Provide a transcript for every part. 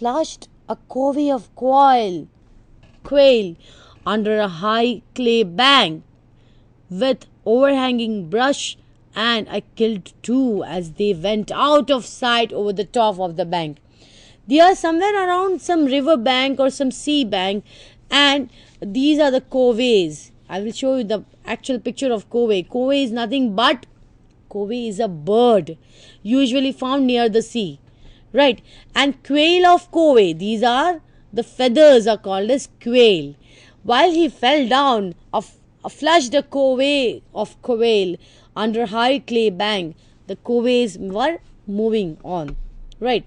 flushed a covey of quail under a high clay bank with overhanging brush, and I killed two as they went out of sight over the top of the bank. They are somewhere around some river bank or some sea bank, and these are the coveys. I will show you the actual picture of covey. Covey is nothing but, covey is a bird usually found near the sea, right? And quail of covey, these are the feathers are called as quail. While he fell down, flushed a covey of quail under high clay bank. The coveys were moving on, right?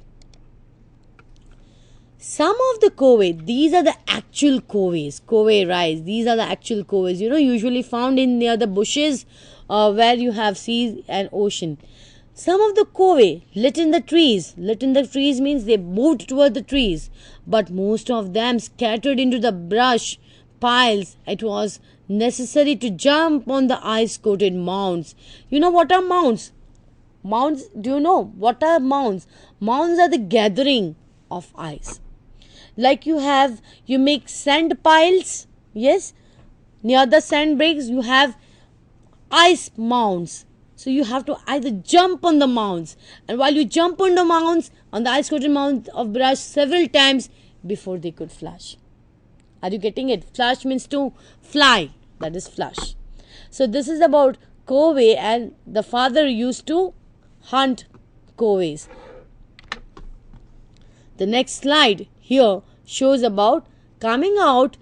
Some of the covey, these are the actual coveys, covey rice. These are the actual coveys, usually found in near the bushes where you have sea and ocean. Some of the covey lit in the trees. Lit in the trees means they moved toward the trees, but most of them scattered into the brush piles. It was necessary to jump on the ice-coated mounds. You know what are mounds? Mounds, do you know what are mounds? Mounds are the gathering of ice. Like you make sand piles, yes, near the sand breaks you have ice mounds. So you have to either jump on the mounds, and while you jump on the mounds, on the ice coated mound of brush several times before they could flush. Are you getting it? Flush means to fly, that is flush. So this is about covey, and the father used to hunt coveys. The next slide here shows about coming out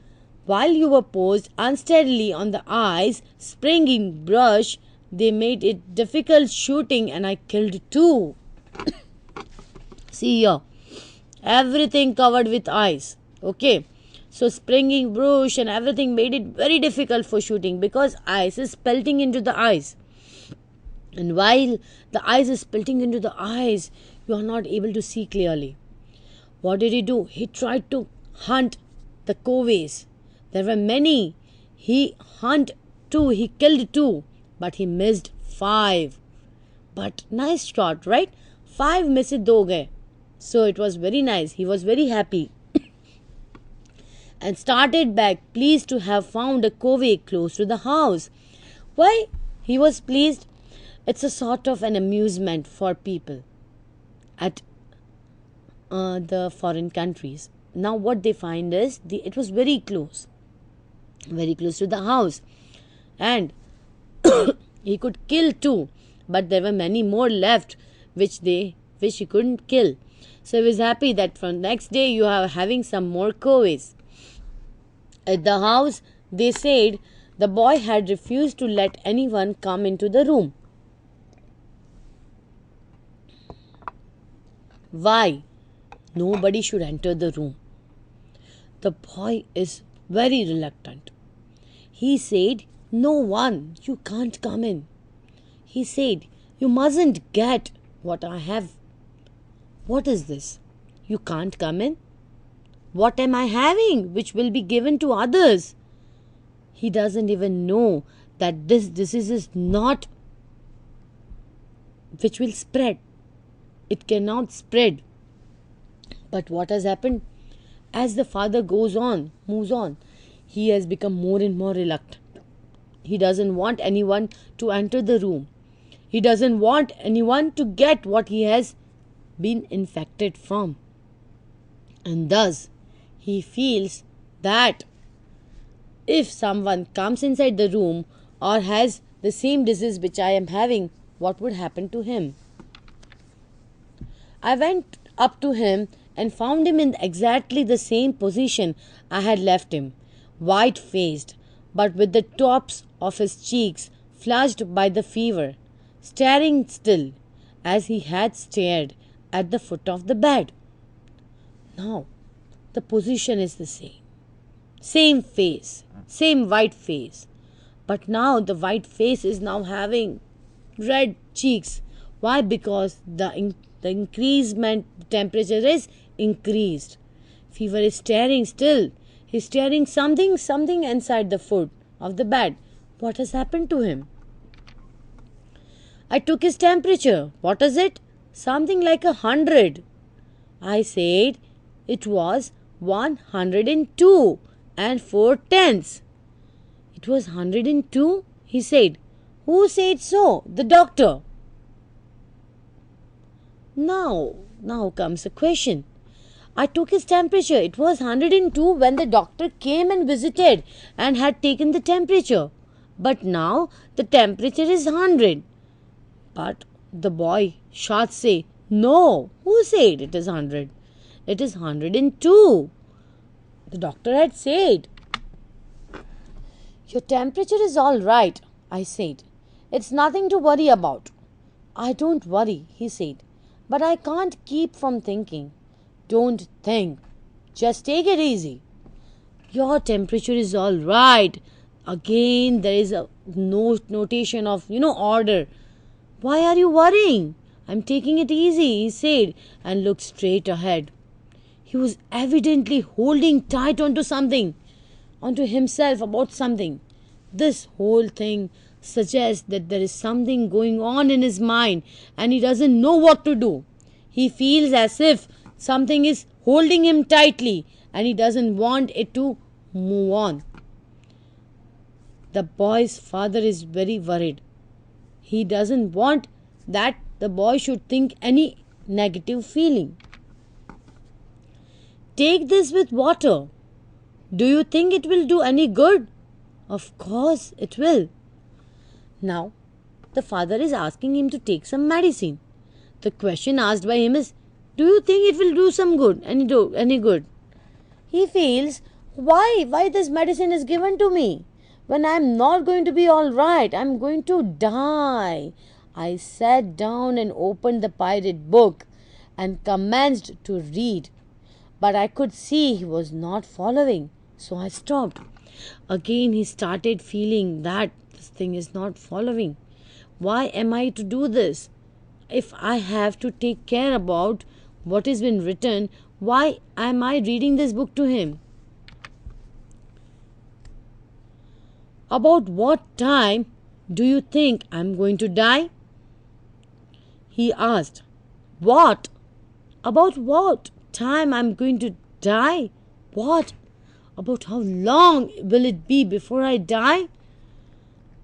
while you were posed unsteadily on the ice, springing brush. They made it difficult shooting, and I killed two. See here, everything covered with ice. Okay, so springing brush and everything made it very difficult for shooting because ice is pelting into the ice. And while the ice is pelting into the ice, you are not able to see clearly. What did he do? He tried to hunt the coveys. There were many. He killed two, but he missed 5. But nice shot, right? 5 में से 2 गए. So it was very nice. He was very happy. And started back, pleased to have found a covey close to the house. Why he was pleased? It's a sort of an amusement for people at the foreign countries. Now what they find is it was very close to the house, and he could kill 2, but there were many more left which he couldn't kill. So he was happy that from next day you are having some more coveys. At the house, they said the boy had refused to let anyone come into the room. Why? Nobody should enter the room. The boy is very reluctant. He said, "No one, you can't come in." He said, "You mustn't get what I have." What is this? You can't come in? What am I having which will be given to others? He doesn't even know that this disease is not which will spread. It cannot spread. But what has happened? As the father moves on, he has become more and more reluctant. He doesn't want anyone to enter the room. He doesn't want anyone to get what he has been infected from. And thus, he feels that if someone comes inside the room or has the same disease which I am having, what would happen to him? I went up to him and found him in exactly the same position I had left him, white-faced, but with the tops of his cheeks flushed by the fever, staring still as he had stared at the foot of the bed. Now, the position is the same. Same face, same white face. But now the white face is now having red cheeks. Why? Because the increasement temperature is increased. Fever is staring still. He's staring something inside the foot of the bed. What has happened to him? I took his temperature. What is it? Something like 100. I said, It was 102 and 4/10. It was 102, he said. Who said so? The doctor. Now comes the question. I took his temperature. It was 102 when the doctor came and visited and had taken the temperature. But now the temperature is 100. But the boy shots say, no, who said it is 100? It is 102. The doctor had said. Your temperature is all right, I said. It's nothing to worry about. I don't worry, he said. But I can't keep from thinking. Don't think. Just take it easy. Your temperature is all right. Again, there is a notation of, order. Why are you worrying? I'm taking it easy, he said, and looked straight ahead. He was evidently holding tight onto something, onto himself about something. This whole thing suggests that there is something going on in his mind and he doesn't know what to do. He feels as if something is holding him tightly and he doesn't want it to move on. The boy's father is very worried. He doesn't want that the boy should think any negative feeling. Take this with water. Do you think it will do any good? Of course it will. Now, the father is asking him to take some medicine. The question asked by him is, do you think it will do some good? Any good? He feels, why this medicine is given to me? When I am not going to be all right, I am going to die. I sat down and opened the pirate book and commenced to read. But I could see he was not following, so I stopped. Again he started feeling that this thing is not following. Why am I to do this? If I have to take care about what has been written, why am I reading this book to him? About what time do you think I am going to die? He asked. What? About what time I am going to die? What? About how long will it be before I die?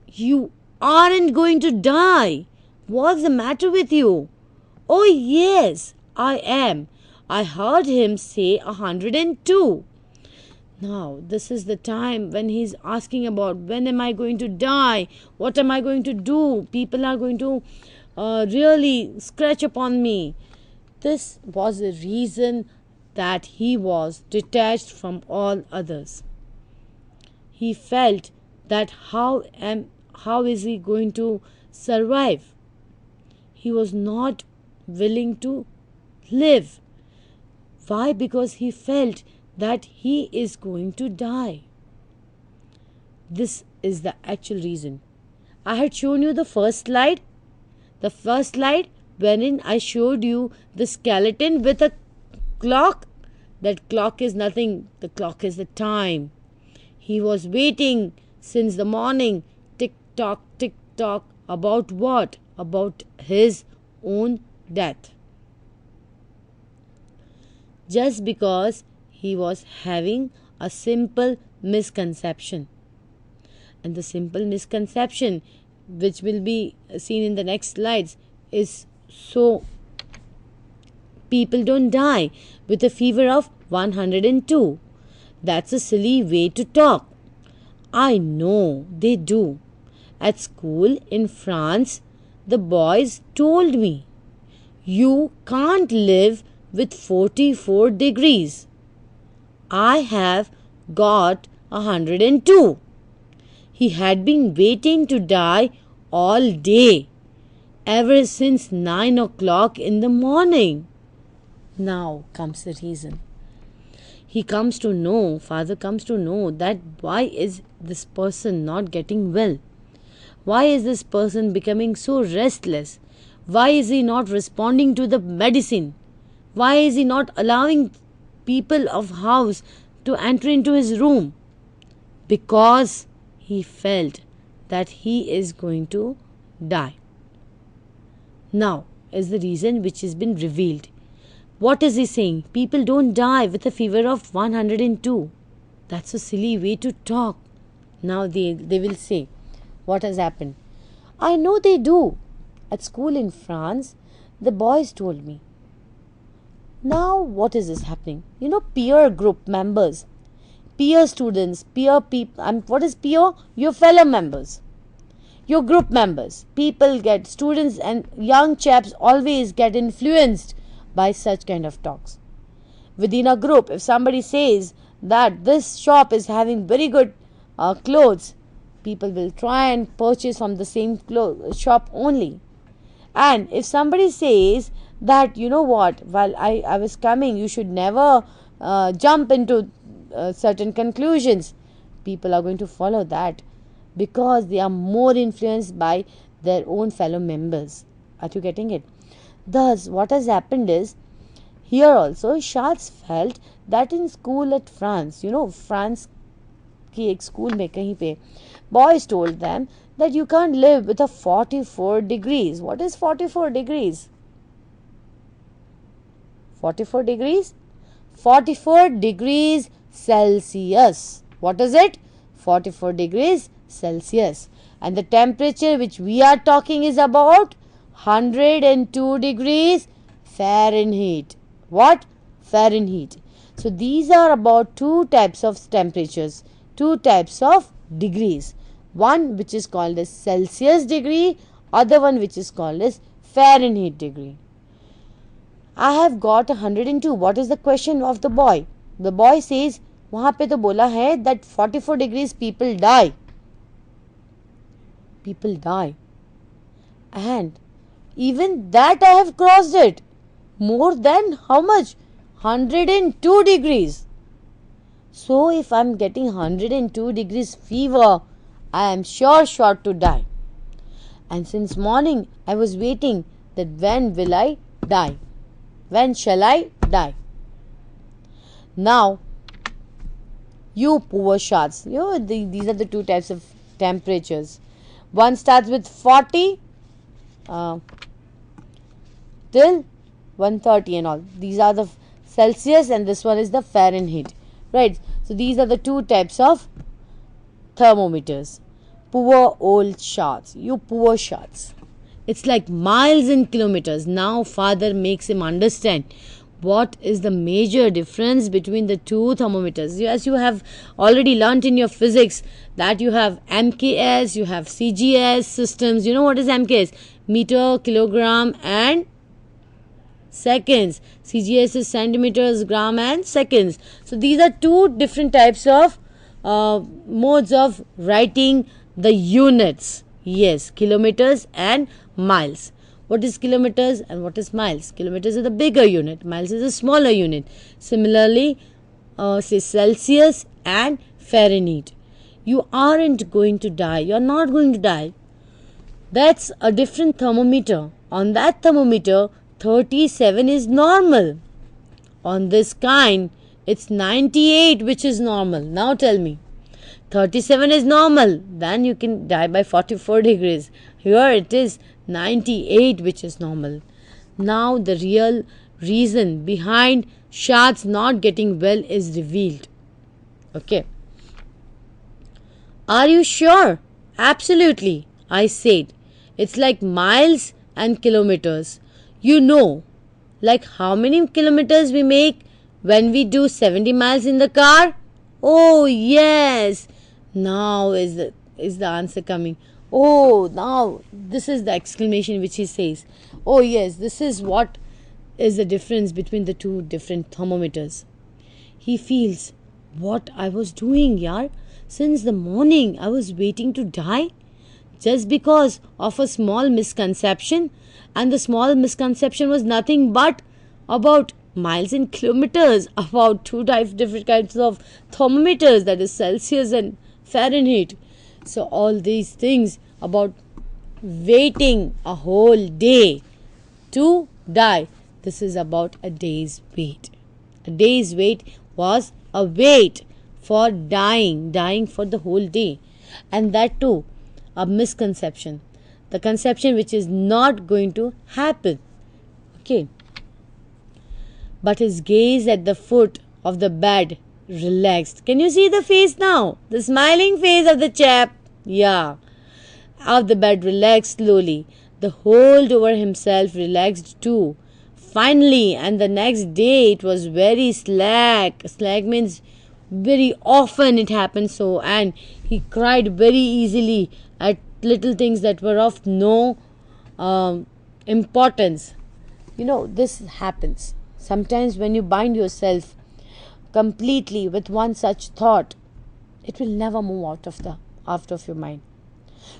You aren't going to die. What's the matter with you? Oh yes, I am. I heard him say 102. Now, this is the time when he's asking about when am I going to die? What am I going to do? People are going to really scratch upon me. This was the reason that he was detached from all others. He felt that how is he going to survive? He was not willing to live. Why? Because he felt that he is going to die. This is the actual reason. I had shown you the first slide. The first slide wherein I showed you the skeleton with a clock. That clock is nothing. The clock is the time. He was waiting since the morning. Tick tock, tick tock. About what? About his own death. Just because he was having a simple misconception. And the simple misconception, which will be seen in the next slides, is so people don't die with a fever of 102. That's a silly way to talk. I know they do. At school in France, the boys told me, you can't live with 44 degrees. I have got 102. He had been waiting to die all day, ever since 9 o'clock in the morning. Now comes the reason. Father comes to know that why is this person not getting well? Why is this person becoming so restless? Why is he not responding to the medicine? Why is he not allowing people of house to enter into his room? Because he felt that he is going to die. Now is the reason which has been revealed. What is he saying? People don't die with a fever of 102. That's a silly way to talk. Now they will say, what has happened? I know they do. At school in France, the boys told me. Now what is this happening? Peer group members, peer students, peer people. What is peer? Your fellow members, your group members. Students and young chaps always get influenced by such kind of talks. Within a group, if somebody says that this shop is having very good clothes, people will try and purchase from the same shop only. And if somebody says that, while I was coming, you should never jump into certain conclusions, people are going to follow that because they are more influenced by their own fellow members. Are you getting it? Thus, what has happened is, here also, Charles felt that in school at France, France की एक school में कहीं पे, boys told them that you can't live with a 44 degrees. What is 44 degrees? 44 degrees? 44 degrees Celsius. What is it? 44 degrees Celsius. And the temperature which we are talking is about 102 degrees Fahrenheit. What? Fahrenheit. So these are about two types of temperatures, two types of degrees. One which is called as Celsius degree, other one which is called as Fahrenheit degree. I have got 102. What is the question of the boy? The boy says, वहाँ पे तो बोला है that 44 degrees people die. People die. And even that I have crossed it. More than how much? 102 degrees. So if I am getting 102 degrees fever, I am sure to die. And since morning I was waiting that when will I die? When shall I die? Now, you poor shots, these are the two types of temperatures. One starts with 40 till 130 and all. These are the Celsius and this one is the Fahrenheit. Right. So these are the two types of thermometers. Poor old shots. You poor shots. It's like miles and kilometers. Now father makes him understand what is the major difference between the two thermometers. As you have already learnt in your physics that you have MKS, you have CGS systems. You know what is MKS? Meter, kilogram and seconds. CGS is centimeters, gram and seconds. So these are two different types of modes of writing the units. Yes, kilometers and miles. What is kilometers and what is miles? Kilometers is the bigger unit. Miles is a smaller unit. Similarly, say Celsius and Fahrenheit. You aren't going to die. You are not going to die. That's a different thermometer. On that thermometer, 37 is normal. On this kind, it's 98 which is normal. Now tell me. 37 is normal. Then you can die by 44 degrees. Here it is 98 which is normal. Now the real reason behind Shad's not getting well is revealed. Okay. Are you sure? Absolutely, I said. It's like miles and kilometers. You know, like how many kilometers we make when we do 70 miles in the car? Oh, yes. Now is the answer coming. Oh, now this is the exclamation which he says. Oh, yes, this is what is the difference between the two different thermometers. He feels, what I was doing, yaar? Since the morning I was waiting to die just because of a small misconception, and the small misconception was nothing but about miles and kilometers, about two different kinds of thermometers, that is Celsius and Fahrenheit. So all these things about waiting a whole day to die, this is about a day's wait. A day's wait was a wait for dying for the whole day, and that too a misconception, the conception which is not going to happen. Okay. but his gaze at the foot of the bed relaxed. Can you see the face now? The smiling face of the chap? Yeah. Of the bed relaxed slowly. The hold over himself relaxed too. Finally, and the next day it was very slack. Slack means very often it happened so, and he cried very easily at little things that were of no importance. This happens. Sometimes when you bind yourself completely with one such thought, it will never move out of your mind.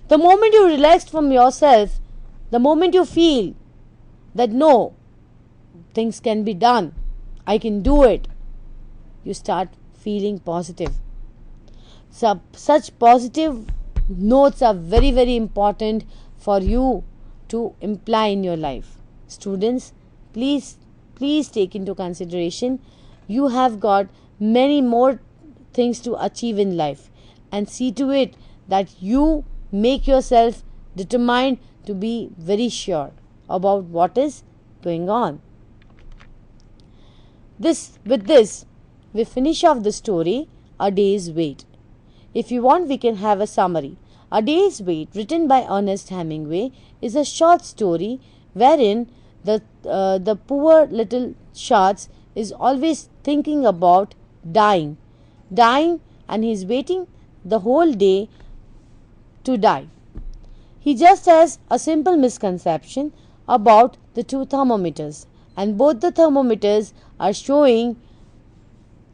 The moment you relax from yourself, the moment you feel that no, things can be done, I can do it, you start feeling positive. So, such positive notes are very, very important for you to imply in your life. Students, please take into consideration, you have got many more things to achieve in life, and see to it that you make yourself determined to be very sure about what is going on. With this, we finish off the story, A Day's Wait. If you want, we can have a summary. A Day's Wait, written by Ernest Hemingway, is a short story wherein the poor little Schatz is always thinking about dying, and he is waiting the whole day to die. He just has a simple misconception about the two thermometers, and both the thermometers are showing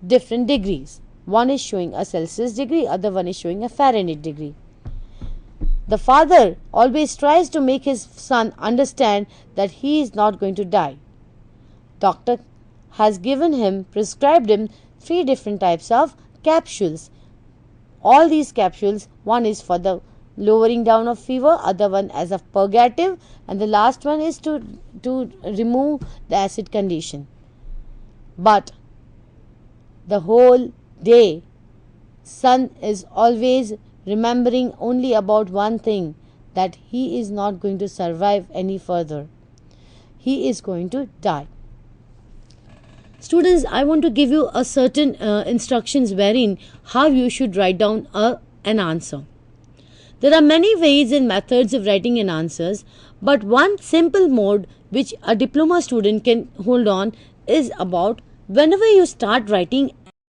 different degrees. One is showing a Celsius degree, other one is showing a Fahrenheit degree. The father always tries to make his son understand that he is not going to die. Doctor has prescribed him 3 different types of capsules. All these capsules, one is for the lowering down of fever, other one as a purgative, and the last one is to remove the acid condition. But the whole day, son is always remembering only about one thing, that he is not going to survive any further. He is going to die. Students, I want to give you a certain instructions wherein how you should write down an answer. There are many ways and methods of writing an answers, but one simple mode which a diploma student can hold on is about whenever you start writing